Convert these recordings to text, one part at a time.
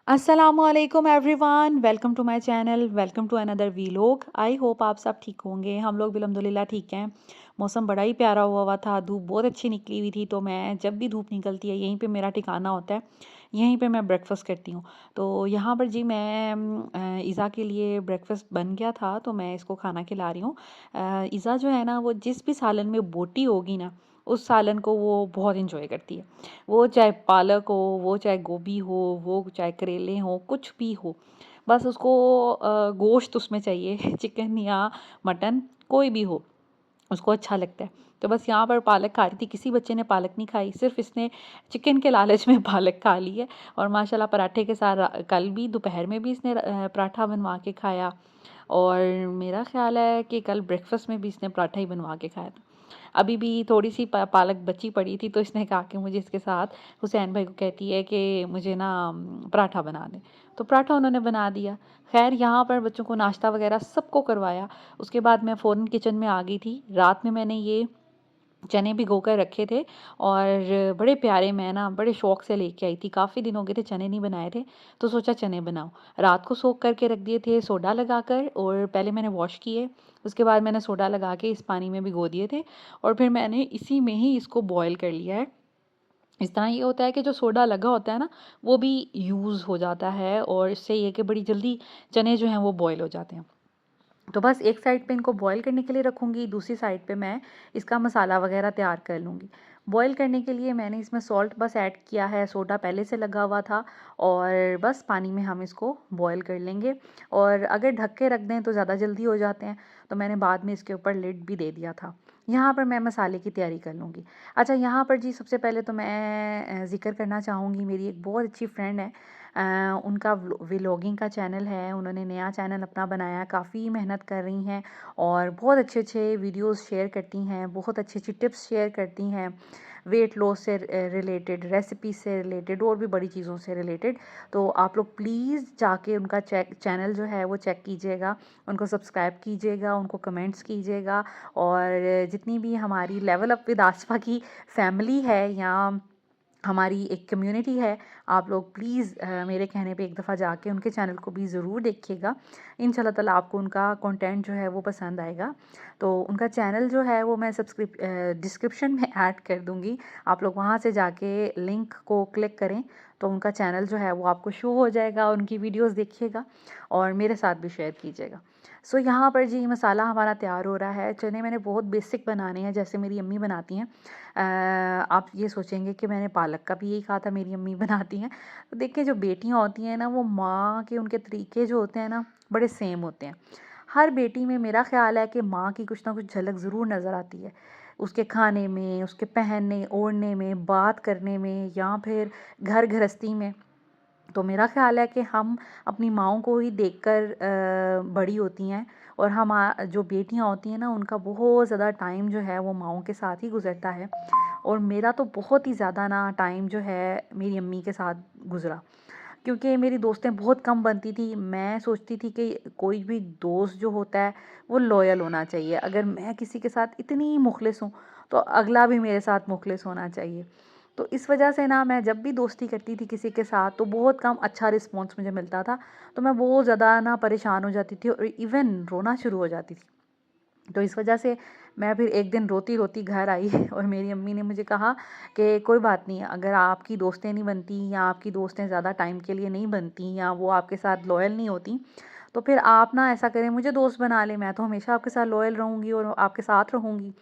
असलकुम everyone, welcome to my channel, welcome to another vlog. I hope आप सब ठीक होंगे। हम लोग भी अल्हम्दुलिल्लाह ठीक हैं। मौसम बड़ा ही प्यारा हुआ था, धूप बहुत अच्छी निकली हुई थी। तो मैं जब भी धूप निकलती है यहीं पे मेरा ठिकाना होता है, यहीं पे मैं ब्रेकफास्ट करती हूँ। तो यहाँ पर जी मैं इज़ा के लिए ब्रेकफास्ट बन गया था, तो मैं इसको खाना खिला रही हूँ। इज़ा जो है ना, वो जिस भी सालन में बोटी होगी ना, उस सालन को वो बहुत इंजॉय करती है। वो चाहे पालक हो, वो चाहे गोभी हो, वो चाहे करेले हों, कुछ भी हो, बस उसको गोश्त उसमें चाहिए चिकन या मटन, कोई भी हो, उसको अच्छा लगता है। तो बस यहाँ पर पालक खा रही थी, किसी बच्चे ने पालक नहीं खाई, सिर्फ इसने चिकन के लालच में पालक खा ली है। और माशाल्लाह पराठे के साथ कल भी दोपहर में भी इसने पराठा बनवा के खाया, और मेरा ख़्याल है कि कल ब्रेकफास्ट में भी इसने पराठा ही बनवा के खाया था। अभी भी थोड़ी सी पालक बची पड़ी थी, तो इसने कहा कि मुझे इसके साथ, हुसैन भाई को कहती है कि मुझे ना पराठा बना दें। तो पराठा उन्होंने बना दिया। खैर यहाँ पर बच्चों को नाश्ता वगैरह सबको करवाया। उसके बाद मैं फ़ौरन किचन में आ गई थी। रात में मैंने ये चने भिगो कर रखे थे, और बड़े प्यारे, मैं ना बड़े शौक से लेके आई थी। काफ़ी दिन हो गए थे चने नहीं बनाए थे, तो सोचा चने बनाओ। रात को सोख करके रख दिए थे सोडा लगाकर, और पहले मैंने वॉश किए, उसके बाद मैंने सोडा लगा के इस पानी में भिगो दिए थे, और फिर मैंने इसी में ही इसको बॉयल कर लिया है। इस तरह ये होता है कि जो सोडा लगा होता है ना, वो भी यूज़ हो जाता है, और इससे ये है कि बड़ी जल्दी चने जो हैं वो बॉयल हो जाते हैं। तो बस एक साइड पे इनको बॉईल करने के लिए रखूँगी, दूसरी साइड पे मैं इसका मसाला वगैरह तैयार कर लूँगी। बॉईल करने के लिए मैंने इसमें सॉल्ट बस ऐड किया है, सोडा पहले से लगा हुआ था, और बस पानी में हम इसको बॉईल कर लेंगे। और अगर ढक के रख दें तो ज़्यादा जल्दी हो जाते हैं, तो मैंने बाद में इसके ऊपर लिड भी दे दिया था। यहाँ पर मैं मसाले की तैयारी कर लूँगी। अच्छा, यहाँ पर जी सबसे पहले तो मैं ज़िक्र करना चाहूँगी, मेरी एक बहुत अच्छी फ्रेंड है। उनका व्लॉगिंग का चैनल है, उन्होंने नया चैनल अपना बनाया है, काफ़ी मेहनत कर रही हैं, और बहुत अच्छे अच्छे वीडियोस शेयर करती हैं, बहुत अच्छी अच्छी टिप्स शेयर करती हैं, वेट लॉस से रिलेटेड, रेसिपी से रिलेटेड, और भी बड़ी चीज़ों से रिलेटेड। तो आप लोग प्लीज़ जाके उनका चैनल जो है वो चेक कीजिएगा, उनको सब्सक्राइब कीजिएगा, उनको कमेंट्स कीजिएगा। और जितनी भी हमारी लेवल अप विद आसफा की फैमिली है, या हमारी एक कम्युनिटी है, आप लोग प्लीज़ मेरे कहने पे एक दफ़ा जाके उनके चैनल को भी ज़रूर देखिएगा। इंशाल्लाह ताला आपको उनका कंटेंट जो है वो पसंद आएगा। तो उनका चैनल जो है वो मैं डिस्क्रिप्शन में ऐड कर दूँगी। आप लोग वहाँ से जाके लिंक को क्लिक करें, तो उनका चैनल जो है वो आपको शो हो जाएगा, उनकी वीडियोस देखिएगा, और मेरे साथ भी शेयर कीजिएगा। सो यहाँ पर जी मसाला हमारा तैयार हो रहा है। चने मैंने बहुत बेसिक बनाने हैं, जैसे मेरी अम्मी बनाती हैं। आप ये सोचेंगे कि मैंने पालक का भी यही कहा था, मेरी अम्मी बनाती हैं। तो देखिए, जो बेटियां होती हैं ना, वो माँ के उनके तरीके जो होते हैं ना, बड़े सेम होते हैं। हर बेटी में मेरा ख़्याल है कि माँ की कुछ ना कुछ झलक ज़रूर नज़र आती है, उसके खाने में, उसके पहनने ओढ़ने में, बात करने में, या फिर घर गृहस्थी में। तो मेरा ख़्याल है कि हम अपनी माँओं को ही देखकर बड़ी होती हैं, और जो बेटियां होती हैं ना, उनका बहुत ज़्यादा टाइम जो है वो माँओं के साथ ही गुज़रता है। और मेरा तो बहुत ही ज़्यादा ना टाइम जो है मेरी अम्मी के साथ गुज़रा, क्योंकि मेरी दोस्तें बहुत कम बनती थी। मैं सोचती थी कि कोई भी दोस्त जो होता है वो लॉयल होना चाहिए। अगर मैं किसी के साथ इतनी मुखलिस हूँ, तो अगला भी मेरे साथ मुखलिस होना चाहिए। तो इस वजह से ना, मैं जब भी दोस्ती करती थी किसी के साथ, तो बहुत कम अच्छा रिस्पॉन्स मुझे मिलता था। तो मैं बहुत ज़्यादा ना परेशान हो जाती थी, और इवन रोना शुरू हो जाती थी। तो इस वजह से मैं फिर एक दिन रोती रोती घर आई और मेरी अम्मी ने मुझे कहा कि कोई बात नहीं, अगर आपकी दोस्तें नहीं बनती, या आपकी दोस्तें ज़्यादा टाइम के लिए नहीं बनती, या वो आपके साथ लॉयल नहीं होती, तो फिर आप ना ऐसा करें, मुझे दोस्त बना लें, मैं तो हमेशा आपके साथ लॉयल रहूँगी और आपके साथ रहूँगी।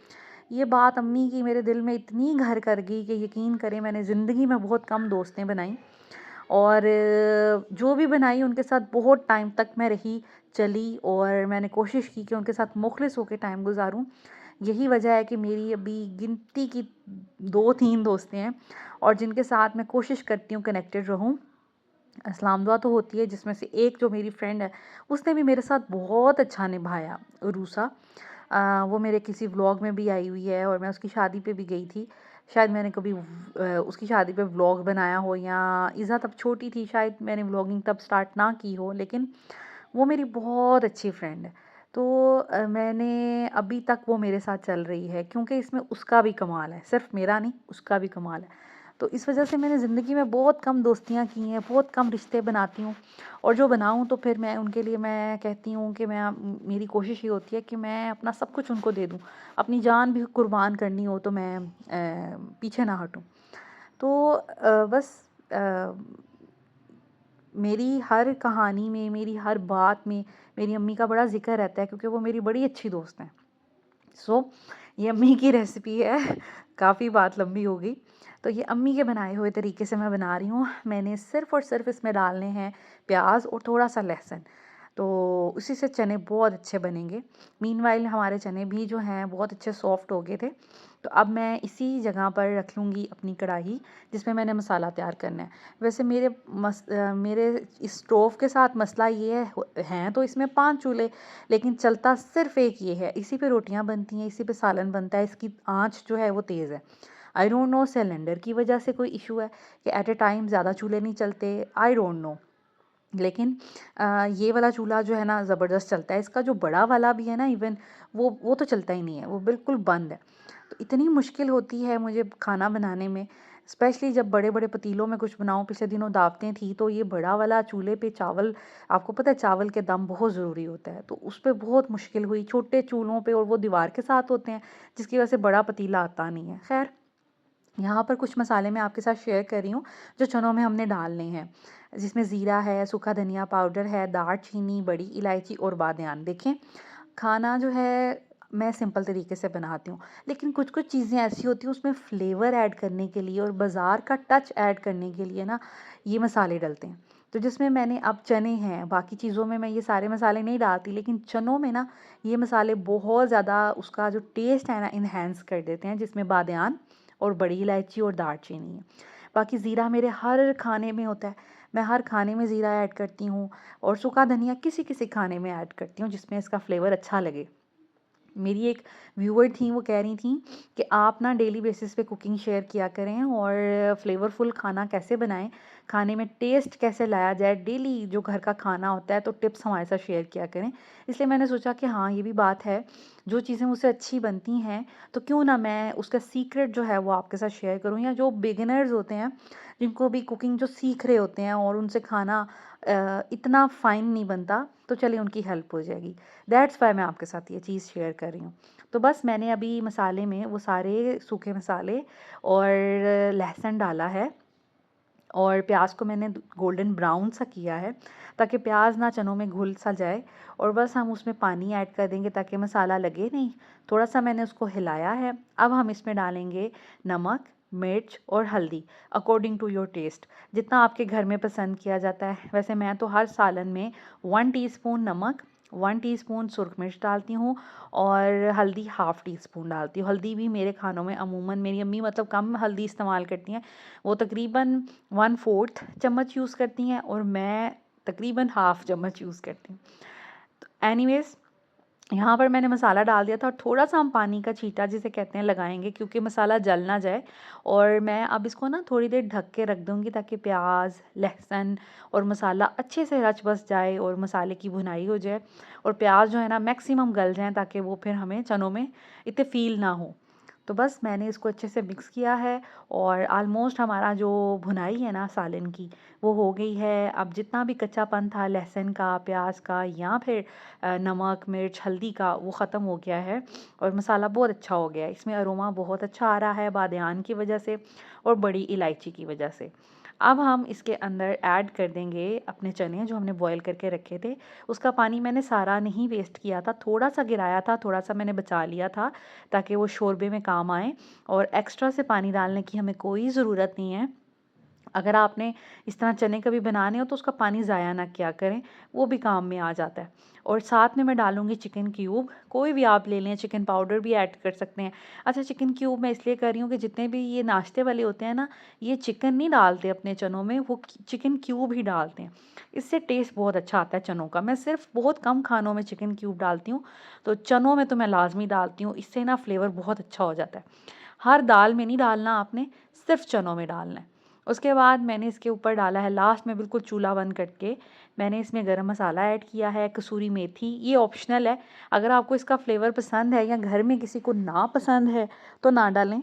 ये बात अम्मी की मेरे दिल में इतनी घर कर गई कि यकीन करें, मैंने ज़िंदगी में बहुत कम दोस्तें बनाई, और जो भी बनाई उनके साथ बहुत टाइम तक मैं रही, चली, और मैंने कोशिश की कि उनके साथ मुखलिस होकर टाइम गुजारूं। यही वजह है कि मेरी अभी गिनती की 2-3 दोस्तें हैं, और जिनके साथ मैं कोशिश करती हूँ कनेक्टेड रहूं। इस्लाम दुआ तो होती है, जिसमें से एक जो मेरी फ्रेंड है, उसने भी मेरे साथ बहुत अच्छा निभाया, रूसा। वो मेरे किसी व्लॉग में भी आई हुई है, और मैं उसकी शादी पे भी गई थी। शायद मैंने कभी उसकी शादी पे व्लॉग बनाया हो, या इज़ा तब छोटी थी, शायद मैंने व्लॉगिंग तब स्टार्ट ना की हो, लेकिन वो मेरी बहुत अच्छी फ्रेंड है। तो मैंने अभी तक वो मेरे साथ चल रही है, क्योंकि इसमें उसका भी कमाल है, सिर्फ मेरा नहीं, उसका भी कमाल है। तो इस वजह से मैंने ज़िंदगी में बहुत कम दोस्तियाँ की हैं, बहुत कम रिश्ते बनाती हूँ, और जो बनाऊँ तो फिर मैं उनके लिए मैं कहती हूँ कि मेरी कोशिश ये होती है कि मैं अपना सब कुछ उनको दे दूँ। अपनी जान भी कुर्बान करनी हो तो मैं पीछे ना हटूँ। तो बस अ, मेरी हर कहानी में, मेरी हर बात में मेरी अम्मी का बड़ा ज़िक्र रहता है, क्योंकि वो मेरी बड़ी अच्छी दोस्त हैं। सो ये अम्मी की रेसिपी है। काफ़ी बात लंबी हो गई। तो ये अम्मी के बनाए हुए तरीके से मैं बना रही हूँ। मैंने सिर्फ़ और सिर्फ़ इसमें डालने हैं प्याज़ और थोड़ा-सा लहसुन। तो उसी से चने बहुत अच्छे बनेंगे। मीनवाइल हमारे चने भी जो हैं बहुत अच्छे सॉफ्ट हो गए थे। तो अब मैं इसी जगह पर रख लूँगी अपनी कढ़ाई, जिसमें मैंने मसाला तैयार करना है। वैसे मेरे इस स्टोव के साथ मसला ये है तो इसमें 5 चूल्हे, लेकिन चलता सिर्फ़ एक ये है। इसी पे रोटियाँ बनती हैं, इसी पे सालन बनता है, इसकी आँच जो है वो तेज़ है। आई डोंट नो सिलेंडर की वजह से कोई इश्यू है कि एट अ टाइम ज़्यादा चूल्हे नहीं चलते, आई डोंट नो। लेकिन ये वाला चूल्हा जो है ना ज़बरदस्त चलता है। इसका जो बड़ा वाला भी है ना इवन, वो तो चलता ही नहीं है, वो बिल्कुल बंद है। तो इतनी मुश्किल होती है मुझे खाना बनाने में, स्पेशली जब बड़े-बड़े पतीलों में कुछ बनाऊँ। पिछले दिनों दावतें थी तो ये बड़ा वाला चूल्हे पे चावल, आपको पता है चावल के दम बहुत ज़रूरी होता है, तो उस पे बहुत मुश्किल हुई। छोटे चूल्हों पे, और वो दीवार के साथ होते हैं, जिसकी वजह से बड़ा पतीला आता नहीं है। ख़ैर, यहाँ पर कुछ मसाले मैं आपके साथ शेयर कर रही हूँ जो चनों में हमने डालने हैं, जिसमें ज़ीरा है, सूखा धनिया पाउडर है, दालचीनी, बड़ी इलायची और बादियान। देखें, खाना जो है मैं सिंपल तरीके से बनाती हूँ, लेकिन कुछ-कुछ चीज़ें ऐसी होती हैं उसमें फ्लेवर ऐड करने के लिए और बाज़ार का टच ऐड करने के लिए ना ये मसाले डलते हैं। तो जिसमें मैंने अब चने हैं, बाकी चीज़ों में मैं ये सारे मसाले नहीं डालती, लेकिन चनों में ना ये मसाले बहुत ज़्यादा उसका जो टेस्ट है ना एनहांस कर देते हैं, जिसमें बादियान और बड़ी इलायची और दालचीनी है। बाकी ज़ीरा मेरे हर खाने में होता है, मैं हर खाने में ज़ीरा ऐड करती हूँ, और सूखा धनिया किसी-किसी खाने में ऐड करती हूँ जिसमें इसका फ्लेवर अच्छा लगे। मेरी एक व्यूअर थी, वो कह रही थी कि आप ना डेली बेसिस पे कुकिंग शेयर किया करें और फ्लेवरफुल खाना कैसे बनाएं, खाने में टेस्ट कैसे लाया जाए, डेली जो घर का खाना होता है, तो टिप्स हमारे साथ शेयर किया करें। इसलिए मैंने सोचा कि हाँ, ये भी बात है, जो चीज़ें मुझसे अच्छी बनती हैं तो क्यों ना मैं उसका सीक्रेट जो है वो आपके साथ शेयर करूँ, या जो बिगिनर्स होते हैं, जिनको भी कुकिंग जो सीख रहे होते हैं और उनसे खाना इतना फ़ाइन नहीं बनता, तो चलिए उनकी हेल्प हो जाएगी। दैट्स वाई मैं आपके साथ ये चीज़ शेयर कर रही हूँ। तो बस मैंने अभी मसाले में वो सारे सूखे मसाले और लहसुन डाला है, और प्याज को मैंने गोल्डन ब्राउन सा किया है, ताकि प्याज ना चनों में घुल सा जाए। और बस हम उसमें पानी ऐड कर देंगे ताकि मसाला लगे नहीं। थोड़ा सा मैंने उसको हिलाया है। अब हम इसमें डालेंगे नमक, मिर्च और हल्दी अकॉर्डिंग टू योर टेस्ट, जितना आपके घर में पसंद किया जाता है। वैसे मैं तो हर सालन में 1 टीस्पून नमक, 1 टीस्पून सुरख मिर्च डालती हूँ, और हल्दी हाफ़ टी स्पून डालती हूँ। हल्दी भी मेरे खानों में अमूमन मेरी अम्मी मतलब कम हल्दी इस्तेमाल करती हैं, वो तकरीबन 1/4 चम्मच यूज़ करती हैं, और मैं तकरीबन हाफ़ चम्मच यूज़ करती हूँ। तो एनीवेज़, यहाँ पर मैंने मसाला डाल दिया था, और थोड़ा-सा हम पानी का छींटा जिसे कहते हैं लगाएँगे, क्योंकि मसाला जल ना जाए। और मैं अब इसको ना थोड़ी देर ढक के रख दूँगी ताकि प्याज़, लहसुन और मसाला अच्छे से रच बस जाए और मसाले की भुनाई हो जाए, और प्याज़ जो है ना मैक्सिमम गल जाएँ, ताकि वो फिर हमें चनों में इतने फ़ील ना हो। तो बस मैंने इसको अच्छे से मिक्स किया है, और ऑलमोस्ट हमारा जो भुनाई है ना सालन की, वो हो गई है। अब जितना भी कच्चापन था लहसुन का, प्याज का, या फिर नमक, मिर्च, हल्दी का, वो ख़त्म हो गया है, और मसाला बहुत अच्छा हो गया है। इसमें अरोमा बहुत अच्छा आ रहा है बादियान की वजह से और बड़ी इलायची की वजह से। अब हम इसके अंदर ऐड कर देंगे अपने चने जो हमने बॉईल करके रखे थे। उसका पानी मैंने सारा नहीं वेस्ट किया था, थोड़ा-सा गिराया था, थोड़ा-सा मैंने बचा लिया था ताकि वो शोरबे में काम आए, और एक्स्ट्रा से पानी डालने की हमें कोई ज़रूरत नहीं है। अगर आपने इस तरह चने कभी बनाने हो तो उसका पानी ज़ाया ना किया करें, वो भी काम में आ जाता है। और साथ में मैं डालूँगी चिकन क्यूब, कोई भी आप ले लें, चिकन पाउडर भी ऐड कर सकते हैं। अच्छा, चिकन क्यूब मैं इसलिए कर रही हूँ कि जितने भी ये नाश्ते वाले होते हैं ना, ये चिकन नहीं डालते अपने चनों में, वो चिकन क्यूब ही डालते हैं। इससे टेस्ट बहुत अच्छा आता है चनों का। मैं सिर्फ़ बहुत कम खानों में चिकन क्यूब डालती हूँ, तो चनों में तो मैं लाज़मी डालती हूँ, इससे ना फ्लेवर बहुत अच्छा हो जाता है। हर दाल में नहीं डालना आपने, सिर्फ़ चनों में डालना है। उसके बाद मैंने इसके ऊपर डाला है लास्ट में, बिल्कुल चूल्हा बंद करके, मैंने इसमें गरम मसाला ऐड किया है, कसूरी मेथी, ये ऑप्शनल है। अगर आपको इसका फ्लेवर पसंद है या घर में किसी को ना पसंद है तो ना डालें,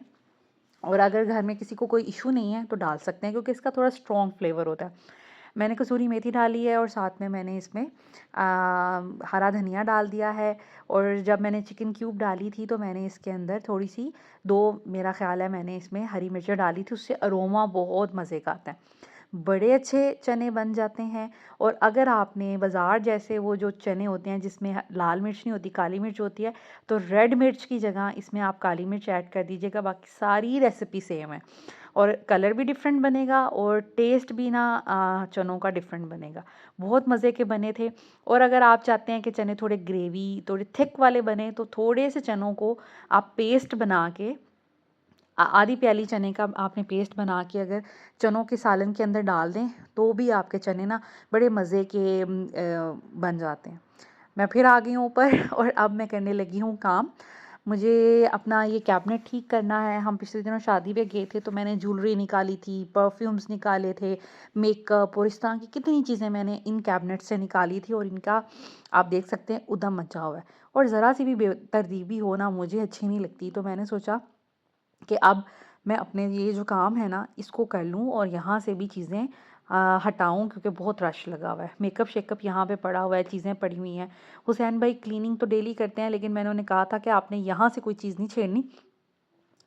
और अगर घर में किसी को कोई इशू नहीं है तो डाल सकते हैं, क्योंकि इसका थोड़ा स्ट्रॉन्ग फ्लेवर होता है। मैंने कसूरी मेथी डाली है और साथ में मैंने इसमें हरा धनिया डाल दिया है। और जब मैंने चिकन क्यूब डाली थी तो मैंने इसके अंदर थोड़ी सी, दो मेरा ख्याल है मैंने इसमें हरी मिर्च डाली थी, उससे अरोमा बहुत मज़े का आता है, बड़े अच्छे चने बन जाते हैं। और अगर आपने बाज़ार जैसे वो जो चने होते हैं जिसमें लाल मिर्च नहीं होती, काली मिर्च होती है, तो रेड मिर्च की जगह इसमें आप काली मिर्च ऐड कर दीजिएगा। बाकी सारी रेसिपी सेम है और कलर भी डिफरेंट बनेगा और टेस्ट भी ना चनों का डिफरेंट बनेगा। बहुत मज़े के बने थे। और अगर आप चाहते हैं कि चने थोड़े ग्रेवी थोड़े थिक वाले बने तो थोड़े से चनों को आप पेस्ट बना के, आधी प्याली चने का आपने पेस्ट बना के अगर चनों के सालन के अंदर डाल दें तो भी आपके चने ना बड़े मज़े के बन जाते हैं। मैं फिर आ गई हूँ ऊपर और अब मैं करने लगी हूँ काम। मुझे अपना ये कैबिनेट ठीक करना है। हम पिछले दिनों शादी पे गए थे तो मैंने ज्वेलरी निकाली थी, परफ्यूम्स निकाले थे, मेकअप और इस तरह की कितनी चीज़ें मैंने इन कैबिनेट से निकाली थी और इनका आप देख सकते हैं उदम मचा हुआ है। और ज़रा सी भी बेतरतीबी हो ना मुझे अच्छी नहीं लगती, तो मैंने सोचा कि अब मैं अपने ये जो काम है ना इसको कर लूँ और यहाँ से भी चीज़ें हटाऊँ, क्योंकि बहुत रश लगा हुआ है। मेकअप शेकअप यहाँ पे पड़ा हुआ है, चीज़ें पड़ी हुई हैं। हुसैन भाई क्लीनिंग तो डेली करते हैं, लेकिन मैंने उन्हें कहा था कि आपने यहाँ से कोई चीज़ नहीं छेड़नी,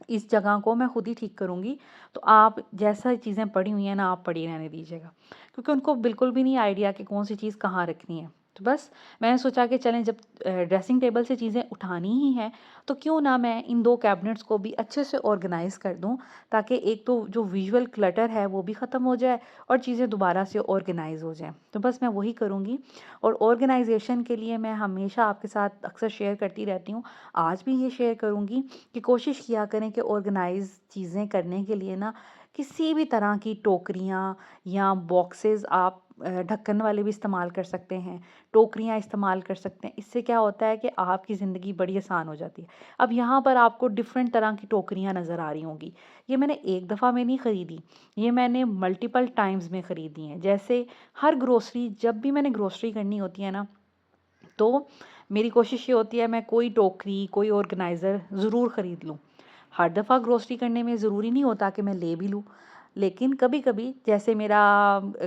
इस जगह को मैं खुद ही ठीक करूँगी। तो आप जैसा चीज़ें पड़ी हुई हैं ना आप पड़ी रहने दीजिएगा, क्योंकि उनको बिल्कुल भी नहीं आइडिया कि कौन सी चीज़ कहाँ रखनी है। तो बस मैंने सोचा कि चलें, जब ड्रेसिंग टेबल से चीज़ें उठानी ही हैं तो क्यों ना मैं इन दो कैबिनेट्स को भी अच्छे से ऑर्गेनाइज़ कर दूं, ताकि एक तो जो विजुअल क्लटर है वो भी ख़त्म हो जाए और चीज़ें दोबारा से ऑर्गेनाइज़ हो जाएं। तो बस मैं वही करूँगी। और ऑर्गेनाइजेशन के लिए मैं हमेशा आपके साथ अक्सर शेयर करती रहती हूँ, आज भी ये शेयर करूँगी कि कोशिश किया करें कि ऑर्गेनाइज़ चीज़ें करने के लिए ना किसी भी तरह की टोकरियाँ या बॉक्सेस आप ढक्कन वाले भी इस्तेमाल कर सकते हैं, टोकरियाँ इस्तेमाल कर सकते हैं। इससे क्या होता है कि आपकी ज़िंदगी बड़ी आसान हो जाती है। अब यहाँ पर आपको डिफरेंट तरह की टोकरियाँ नज़र आ रही होंगी। ये मैंने एक दफ़ा में नहीं ख़रीदी, ये मैंने मल्टीपल टाइम्स में ख़रीदी हैं। जैसे हर ग्रोसरी, जब भी मैंने ग्रोसरी करनी होती है ना, तो मेरी कोशिश ये होती है मैं कोई टोकरी, कोई ऑर्गेनाइज़र ज़रूर ख़रीद लूँ। हर दफ़ा ग्रोसरी करने में ज़रूरी नहीं होता कि मैं ले भी लूँ, लेकिन कभी-कभी जैसे मेरा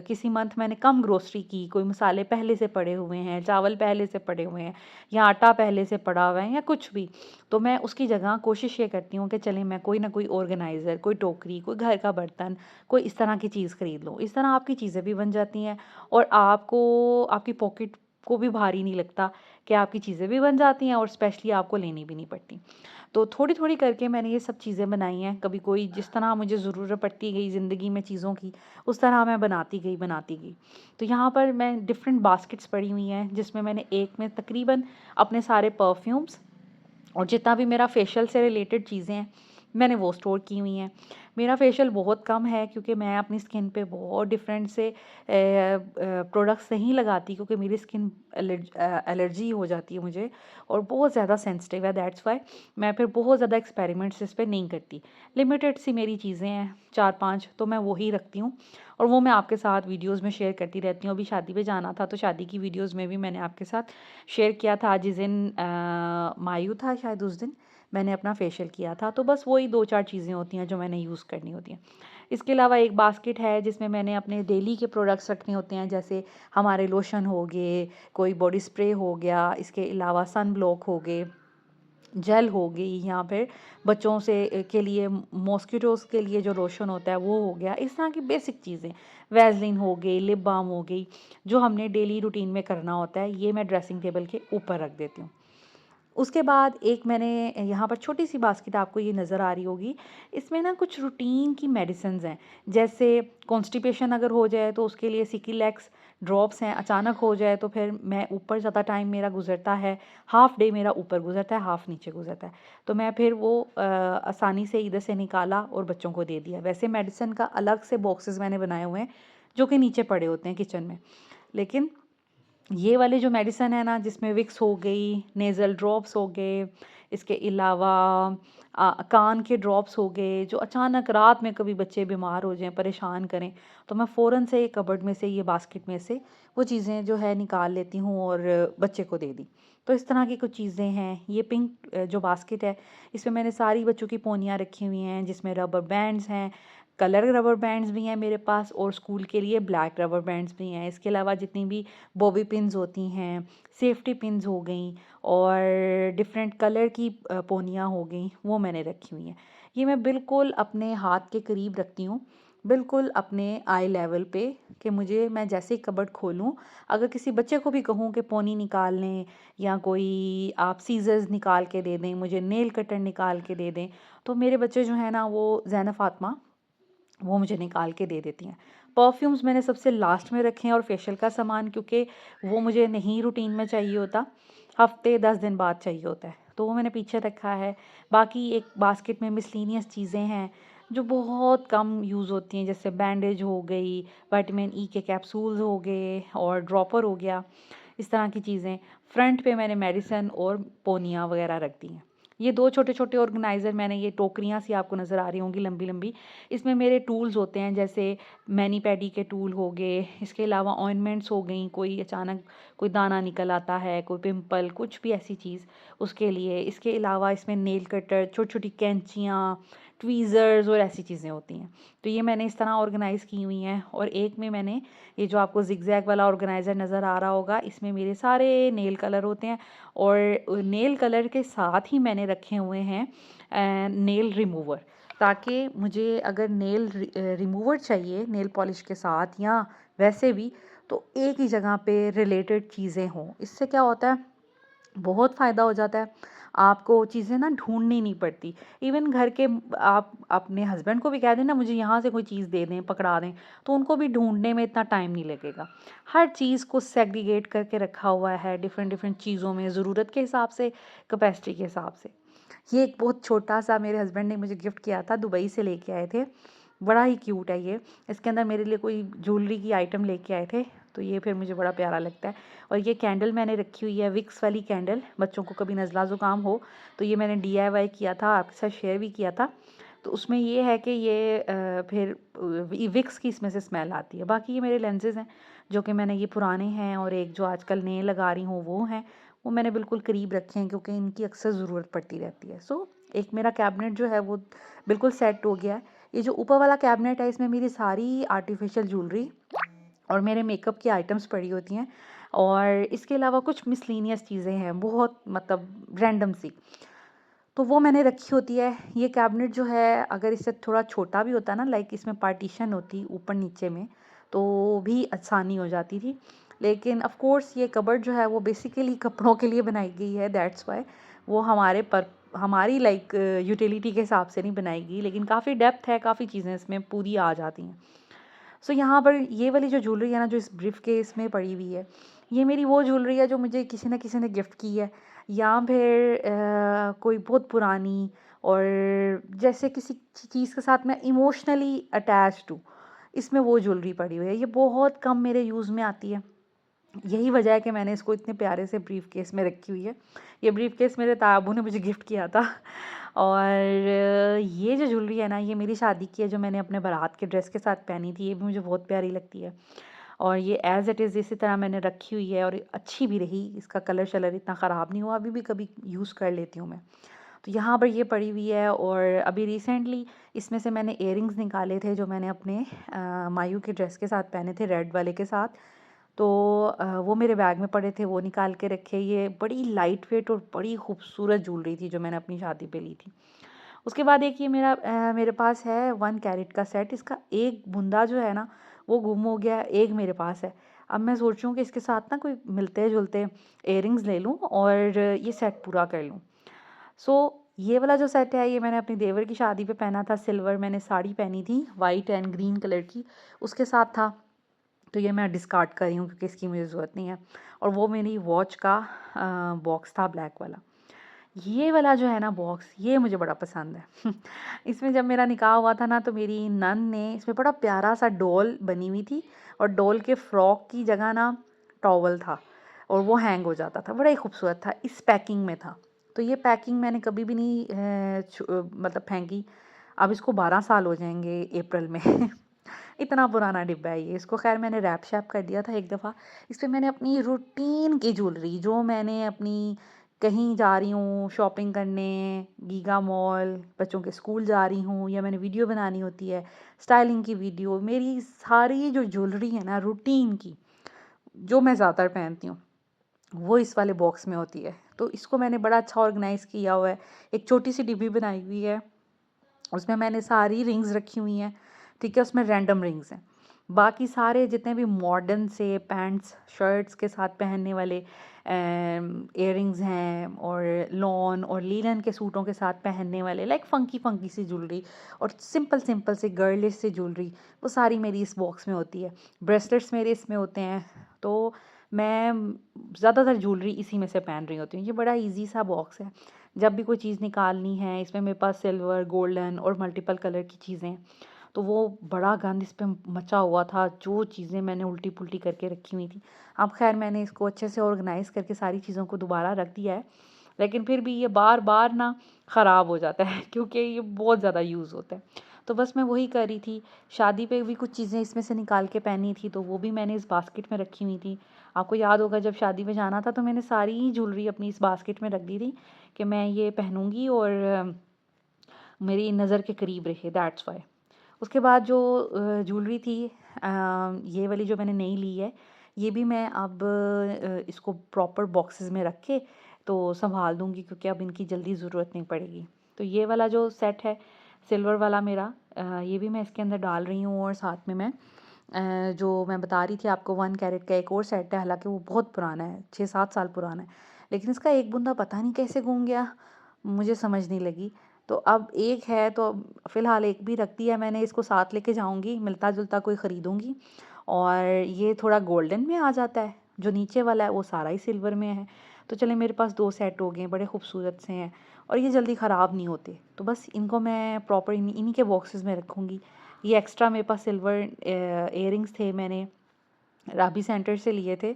किसी मंथ मैंने कम ग्रोसरी की, कोई मसाले पहले से पड़े हुए हैं, चावल पहले से पड़े हुए हैं या आटा पहले से पड़ा हुआ है या कुछ भी, तो मैं उसकी जगह कोशिश ये करती हूँ कि चलें मैं कोई ना कोई ऑर्गेनाइज़र, कोई टोकरी, कोई घर का बर्तन, कोई इस तरह की चीज़ ख़रीद लूँ। इस तरह आपकी चीज़ें भी बन जाती हैं और आपको आपकी पॉकेट को भी भारी नहीं लगता कि आपकी चीज़ें भी बन जाती हैं और स्पेशली आपको लेनी भी नहीं पड़ती। तो थोड़ी-थोड़ी करके मैंने ये सब चीज़ें बनाई हैं। कभी कोई जिस तरह मुझे ज़रूरत पड़ती गई ज़िंदगी में चीज़ों की, उस तरह मैं बनाती गई, बनाती गई। तो यहाँ पर मैं डिफ़रेंट बास्केट्स पड़ी हुई हैं, जिसमें मैंने एक में तकरीबन अपने सारे परफ्यूम्स और जितना भी मेरा फेशियल से रिलेटेड चीज़ें हैं, मैंने वो स्टोर की हुई हैं। मेरा फेशियल बहुत कम है, क्योंकि मैं अपनी स्किन पे बहुत डिफरेंट से प्रोडक्ट्स नहीं लगाती, क्योंकि मेरी स्किन एलर्जी हो जाती है मुझे और बहुत ज़्यादा सेंसिटिव है। दैट्स वाई मैं फिर बहुत ज़्यादा एक्सपेरिमेंट्स इस पे नहीं करती। लिमिटेड सी मेरी चीज़ें हैं 4-5, तो मैं वही रखती हूँ और वो मैं आपके साथ वीडियोज़ में शेयर करती रहती हूँ। अभी शादी पे जाना था तो शादी की वीडियोज़ में भी मैंने आपके साथ शेयर किया था। जिस दिन मायू था शायद उस दिन मैंने अपना फेशियल किया था। तो बस वही 2-4 चीज़ें होती हैं जो मैंने यूज़ करनी होती हैं। इसके अलावा एक बास्केट है जिसमें मैंने अपने डेली के प्रोडक्ट्स रखने होते हैं, जैसे हमारे लोशन हो गए, कोई बॉडी स्प्रे हो गया, इसके अलावा सन ब्लॉक हो गए, जेल हो गई, या फिर बच्चों से के लिए मॉस्किटोज़ के लिए जो लोशन होता है वो हो गया। इस तरह की बेसिक चीज़ें, वैसलीन हो गई, लिप बाम हो गई, जो हमने डेली रूटीन में करना होता है, ये मैं ड्रेसिंग टेबल के ऊपर रख देती हूँ। उसके बाद एक मैंने यहाँ पर छोटी-सी बास्केट आपको ये नज़र आ रही होगी। इसमें ना कुछ रूटीन की मेडिसिन्स हैं। जैसे कॉन्स्टिपेशन अगर हो जाए तो उसके लिए सिकिलेक्स ड्रॉप्स हैं। अचानक हो जाए तो फिर मैं ऊपर ज़्यादा टाइम मेरा गुज़रता है, हाफ़ डे मेरा ऊपर गुज़रता है, हाफ़ नीचे गुज़रता है। तो मैं फिर वो आसानी से इधर से निकाला और बच्चों को दे दिया। वैसे मेडिसिन का अलग से बॉक्सेस मैंने बनाए हुए हैं, जो कि नीचे पड़े होते हैं किचन में। लेकिन ये वाले जो मेडिसिन है ना, जिसमें विक्स हो गई, नेज़ल ड्रॉप्स हो गए, इसके अलावा कान के ड्रॉप्स हो गए, जो अचानक रात में कभी बच्चे बीमार हो जाएँ, परेशान करें, तो मैं फ़ौरन से कबर्ड में से, ये बास्केट में से वो चीज़ें जो है निकाल लेती हूँ और बच्चे को दे दी। तो इस तरह की कुछ चीज़ें हैं। ये पिंक जो बास्केट है, इसमें मैंने सारी बच्चों की पोनियाँ रखी हुई हैं, जिसमें रबर बैंड्स हैं, कलर रबर बैंड्स भी हैं मेरे पास, और स्कूल के लिए ब्लैक रबर बैंड्स भी हैं। इसके अलावा जितनी भी बॉबी पिन्स होती हैं, सेफ्टी पिन्स हो गई, और डिफरेंट कलर की पोनियाँ हो गई, वो मैंने रखी हुई हैं। ये मैं बिल्कुल अपने हाथ के करीब रखती हूँ, बिल्कुल अपने आई लेवल पे, कि मुझे, मैं जैसे ही कबर्ड खोलूँ, अगर किसी बच्चे को भी कहूँ कि पोनी निकाल लें, या कोई आप सीज़र्स निकाल के दे दें, मुझे नेल कटर निकाल के दे दें, तो मेरे बच्चे जो हैं ना, वो ज़ैनब फ़ातिमा, वो मुझे निकाल के दे देती हैं। परफ्यूम्स मैंने सबसे लास्ट में रखे हैं, और फेशियल का सामान, क्योंकि वो मुझे नहीं रूटीन में चाहिए होता, हफ़्ते 10 दिन बाद चाहिए होता है, तो वो मैंने पीछे रखा है। बाकी एक बास्केट में मिसलेनियस चीज़ें हैं जो बहुत कम यूज़ होती हैं, जैसे बैंडेज हो गई, विटामिन ई के कैप्सूल्स हो गए, और ड्रॉपर हो गया, इस तरह की चीज़ें। फ्रंट पे मैंने मेडिसिन और पोनियाँ वगैरह रख दी हैं। ये 2 छोटे-छोटे ऑर्गेनाइज़र मैंने, ये टोकरियाँ सी आपको नज़र आ रही होंगी लंबी-लंबी, इसमें मेरे टूल्स होते हैं, जैसे मैनी पैडी के टूल हो गए, इसके अलावा ऑइंटमेंट्स हो गई, कोई अचानक कोई दाना निकल आता है, कोई पिंपल, कुछ भी ऐसी चीज़ उसके लिए। इसके अलावा इसमें नेल कटर, छोटी-छोटी कैंचियाँ, ट्वीज़र्स और ऐसी चीज़ें होती हैं। तो ये मैंने इस तरह ऑर्गेनाइज़ की हुई हैं, और एक में मैंने, ये जो आपको ज़िगज़ैग वाला ऑर्गेनाइज़र नज़र आ रहा होगा, इसमें मेरे सारे नेल कलर होते हैं, और नेल कलर के साथ ही मैंने रखे हुए हैं नेल रिमूवर, ताकि मुझे अगर नेल रिमूवर चाहिए नेल पॉलिश के साथ, या वैसे भी, तो एक ही जगह पे रिलेटेड चीज़ें हों। इससे क्या होता है, बहुत फ़ायदा हो जाता है, आपको चीज़ें ना ढूँढनी नहीं पड़ती। इवन घर के, आप अपने हस्बैंड को भी कह दें ना, मुझे यहाँ से कोई चीज़ दे दें, पकड़ा दें, तो उनको भी ढूँढने में इतना टाइम नहीं लगेगा। हर चीज़ को सेग्रीगेट करके रखा हुआ है, डिफ़रेंट डिफ़रेंट चीज़ों में, ज़रूरत के हिसाब से, कैपेसिटी के हिसाब से। ये एक बहुत छोटा-सा मेरे हस्बैंड ने मुझे गिफ्ट किया था, दुबई से लेके आए थे। बड़ा ही क्यूट है ये। इसके अंदर मेरे लिए कोई ज्वेलरी की आइटम लेके आए थे, तो ये फिर मुझे बड़ा प्यारा लगता है। और ये कैंडल मैंने रखी हुई है, विक्स वाली कैंडल, बच्चों को कभी नज़ला ज़ुकाम हो, तो ये मैंने डीआईवाई किया था, आपके साथ शेयर भी किया था। तो उसमें ये है कि ये फिर विक्स की इसमें से स्मेल आती है। बाकी ये मेरे लेंसेज़ हैं, जो कि मैंने, ये पुराने हैं, और एक जो आजकल नए लगा रही हूँ वो हैं। वो मैंने बिल्कुल करीब रखे हैं, क्योंकि इनकी अक्सर ज़रूरत पड़ती रहती है। सो एक मेरा कैबिनेट जो है वो बिल्कुल सेट हो गया है। ये जो ऊपर वाला कैबिनेट है, इसमें मेरी सारी आर्टिफिशियल ज्वेलरी और मेरे मेकअप की आइटम्स पड़ी होती हैं, और इसके अलावा कुछ मिसलेनियस चीज़ें हैं, बहुत मतलब रैंडम सी, तो वो मैंने रखी होती है। ये कैबिनेट जो है, अगर इससे थोड़ा छोटा भी होता ना, लाइक इसमें पार्टीशन होती ऊपर नीचे में, तो भी आसानी हो जाती थी। लेकिन ऑफ़ कोर्स ये कबर्ड जो है वो बेसिकली कपड़ों के लिए बनाई गई है, दैट्स व्हाई वो हमारी लाइक यूटिलिटी के हिसाब से नहीं बनाई गई, लेकिन काफ़ी डेप्थ है, काफ़ी चीज़ें इसमें पूरी आ जाती हैं। सो यहाँ पर ये वाली जो ज्वेलरी है ना, जो इस ब्रीफ केस में पड़ी हुई है, ये मेरी वो ज्वेलरी है जो मुझे किसी न किसी ने गिफ्ट की है, या फिर कोई बहुत पुरानी, और जैसे किसी चीज़ के साथ मैं इमोशनली अटैच्ड हूँ, इसमें वो ज्वेलरी पड़ी हुई है। ये बहुत कम मेरे यूज़ में आती है, यही वजह है कि मैंने इसको इतने प्यारे से ब्रीफ केस में रखी हुई है। ये ब्रीफ केस मेरे तायाबू ने मुझे गिफ्ट किया था। और ये जो ज्वेलरी है ना, ये मेरी शादी की है, जो मैंने अपने बारात के ड्रेस के साथ पहनी थी, ये भी मुझे बहुत प्यारी लगती है। और ये एज़ इट इज़ इसी तरह मैंने रखी हुई है, और अच्छी भी रही, इसका कलर शलर इतना ख़राब नहीं हुआ, अभी भी कभी यूज़ कर लेती हूँ मैं। तो यहाँ पर ये पड़ी हुई है, और अभी रिसेंटली इसमें से मैंने इयररिंग्स निकाले थे, जो मैंने अपने मायू के ड्रेस के साथ पहने थे, रेड वाले के साथ। तो वो मेरे बैग में पड़े थे, वो निकाल के रखे। ये बड़ी लाइट वेट और बड़ी खूबसूरत ज्वेलरी थी, जो मैंने अपनी शादी पे ली थी। उसके बाद एक ये मेरे पास है 1 कैरेट का सेट, इसका एक बुंदा जो है ना, वो गुम हो गया, एक मेरे पास है। अब मैं सोच रही हूँ कि इसके साथ ना कोई मिलते-जुलते इयररिंग्स ले लूँ, और ये सेट पूरा कर लूँ। सो ये वाला जो सेट है, ये मैंने अपनी देवर की शादी पे पहना था, सिल्वर मैंने साड़ी पहनी थी, वाइट एंड ग्रीन कलर की, उसके साथ था। तो ये मैं डिस्कार्ड कर रही हूँ, क्योंकि इसकी मुझे ज़रूरत नहीं है। और वो मेरी वॉच का बॉक्स था, ब्लैक वाला। ये वाला जो है ना बॉक्स, ये मुझे बड़ा पसंद है। इसमें जब मेरा निकाह हुआ था ना, तो मेरी नन ने इसमें बड़ा प्यारा सा डॉल बनी हुई थी, और डॉल के फ्रॉक की जगह ना टॉवल था, और वो हैंग हो जाता था, बड़ा ही खूबसूरत था, इस पैकिंग में था। तो ये पैकिंग मैंने कभी भी नहीं मतलब फेंकी। अब इसको 12 साल हो जाएंगे अप्रैल में। इतना पुराना डिब्बा है ये। इसको खैर मैंने रैप शैप कर दिया था एक दफ़ा। इस पे मैंने अपनी रूटीन की ज्वेलरी, जो मैंने अपनी कहीं जा रही हूँ शॉपिंग करने, गीगा मॉल, बच्चों के स्कूल जा रही हूँ, या मैंने वीडियो बनानी होती है स्टाइलिंग की वीडियो, मेरी सारी जो ज्वेलरी है ना रूटीन की, जो मैं ज़्यादातर पहनती हूँ, वो इस वाले बॉक्स में होती है। तो इसको मैंने बड़ा अच्छा ऑर्गेनाइज़ किया हुआ है। एक छोटी सी डिब्बी बनाई हुई है, उसमें मैंने सारी रिंग्स रखी हुई हैं, ठीक है, उसमें रैंडम रिंग्स हैं। बाकी सारे जितने भी मॉडर्न से पैंट्स शर्ट्स के साथ पहनने वाले इयररिंग्स हैं, और लॉन और लीलन के सूटों के साथ पहनने वाले लाइक फ़ंकी फ़ंकी सी ज्वेलरी, और सिंपल सिंपल से गर्लिश सी ज्वेलरी, वो सारी मेरी इस बॉक्स में होती है। ब्रेसलेट्स मेरे इसमें होते हैं। तो मैं ज़्यादातर ज्वेलरी इसी में से पहन रही होती हूँ। ये बड़ा ईजी सा बॉक्स है। जब भी कोई चीज़ निकालनी है, इसमें मेरे पास सिल्वर, गोल्डन और मल्टीपल कलर की चीज़ें हैं। तो वो बड़ा गंद इस पे मचा हुआ था, जो चीज़ें मैंने उल्टी-पुल्टी करके रखी हुई थी। अब ख़ैर मैंने इसको अच्छे से ऑर्गनाइज़ करके सारी चीज़ों को दोबारा रख दिया है। लेकिन फिर भी ये बार-बार ना ख़राब हो जाता है क्योंकि ये बहुत ज़्यादा यूज़ होता है। तो बस मैं वही कर रही थी। शादी पे भी कुछ चीज़ें इसमें से निकाल के पहनी थी, तो वो भी मैंने इस बास्केट में रखी हुई थी। आपको याद होगा जब शादी में जाना था तो मैंने सारी ज्वेलरी अपनी इस बास्केट में रख दी थी कि मैं ये पहनूँगी और मेरी नज़र के करीब रहे, दैट्स व्हाई। उसके बाद जो ज्वेलरी थी, ये वाली जो मैंने नई ली है, ये भी मैं अब इसको प्रॉपर बॉक्सेस में रख के तो संभाल दूँगी, क्योंकि अब इनकी जल्दी ज़रूरत नहीं पड़ेगी। तो ये वाला जो सेट है सिल्वर वाला मेरा, ये भी मैं इसके अंदर डाल रही हूँ, और साथ में मैं जो मैं बता रही थी आपको 1 कैरेट का एक और सेट है, हालाँकि वो बहुत पुराना है, 6-7 साल पुराना है। लेकिन इसका एक बूंदा पता नहीं कैसे गुम गया, मुझे समझ नहीं लगी। तो अब एक है, तो फ़िलहाल एक भी रख दिया मैंने, इसको साथ लेके जाऊँगी, मिलता-जुलता कोई ख़रीदूँगी। और ये थोड़ा गोल्डन में आ जाता है, जो नीचे वाला है वो सारा ही सिल्वर में है। तो चलिए मेरे पास 2 सेट हो गए, बड़े खूबसूरत से हैं, और ये जल्दी ख़राब नहीं होते। तो बस इनको मैं प्रॉपर इन्हीं के बॉक्सेस में रखूँगी। ये एक्स्ट्रा मेरे पास सिल्वर इयररिंग्स थे, मैंने राबी सेंटर से लिए थे,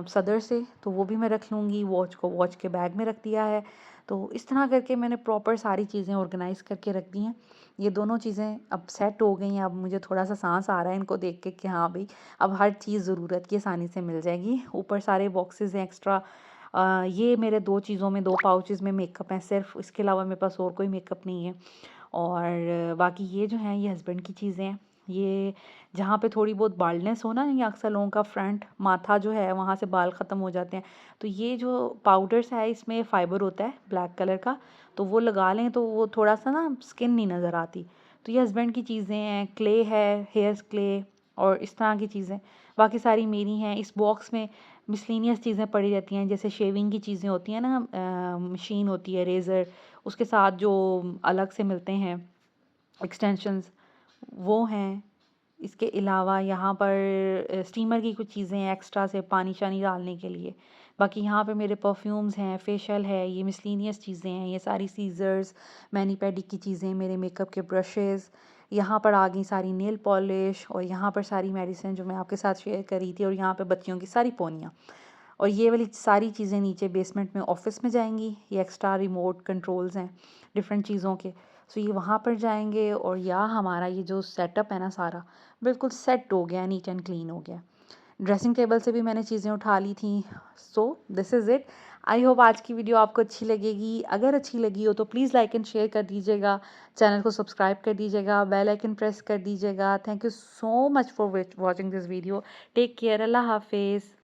सदर से, तो वो भी मैं रख लूँगी। वॉच को वॉच के बैग में रख दिया है। तो इस तरह करके मैंने प्रॉपर सारी चीज़ें ऑर्गेनाइज़ करके रख दी हैं। ये दोनों चीज़ें अब सेट हो गई हैं। अब मुझे थोड़ा-सा साँस आ रहा है इनको देख के कि हाँ भई, अब हर चीज़ ज़रूरत की आसानी से मिल जाएगी। ऊपर सारे बॉक्सेस हैं एक्स्ट्रा। ये मेरे 2 चीज़ों में 2 पाउचेज़ में मेकअप हैं सिर्फ़, इसके अलावा मेरे पास और कोई मेकअप नहीं है। और बाकी ये जो हैं ये हस्बैंड की चीज़ें हैं। ये जहाँ पे थोड़ी बहुत बाल्डनेस हो ना, या अक्सर लोगों का फ्रंट माथा जो है वहाँ से बाल ख़त्म हो जाते हैं, तो ये जो पाउडर्स है इसमें फ़ाइबर होता है ब्लैक कलर का, तो वो लगा लें तो वो थोड़ा सा ना स्किन नहीं नज़र आती। तो ये हस्बैंड की चीज़ें हैं, क्ले है, हेयर क्ले, और इस तरह की चीज़ें बाकी सारी मेरी हैं। इस बॉक्स में मिसलिनियस चीज़ें पड़ी रहती हैं, जैसे शेविंग की चीज़ें होती हैं ना, मशीन होती है, रेज़र, उसके साथ जो अलग से मिलते हैं एक्सटेंशंस, वो हैं। इसके अलावा यहाँ पर स्टीमर की कुछ चीज़ें हैं एक्स्ट्रा से पानी-शानी डालने के लिए। बाकी यहाँ पे मेरे परफ्यूम्स हैं, फेशियल है, ये मिसलेनियस चीज़ें हैं, ये सारी सीज़र्स, मैनी-पेडी की चीज़ें, मेरे मेकअप के ब्रशेज़, यहाँ पर आ गई सारी नेल पॉलिश, और यहाँ पर सारी मेडिसिन जो मैं आपके साथ शेयर कर रही थी, और यहाँ पे बच्चियों की सारी पोनियाँ। और ये वाली सारी चीज़ें नीचे बेसमेंट में ऑफ़िस में जाएँगी। ये एक्स्ट्रा रिमोट कंट्रोल्स हैं डिफ़रेंट चीज़ों के। सो ये वहाँ पर जाएँगे, और या हमारा ये जो सेटअप है ना सारा, बिल्कुल सेट हो गया, नीट एंड क्लीन हो गया। ड्रेसिंग टेबल से भी मैंने चीज़ें उठा ली थी। So this is it. I hope आज की वीडियो आपको अच्छी लगेगी। अगर अच्छी लगी हो तो प्लीज़ लाइक एंड शेयर कर दीजिएगा। चैनल को सब्सक्राइब कर दीजिएगा, बेल आइकन प्रेस कर दीजिएगा। Thank you so much for watching this video. Take care. अल्लाह हाफ़िज़।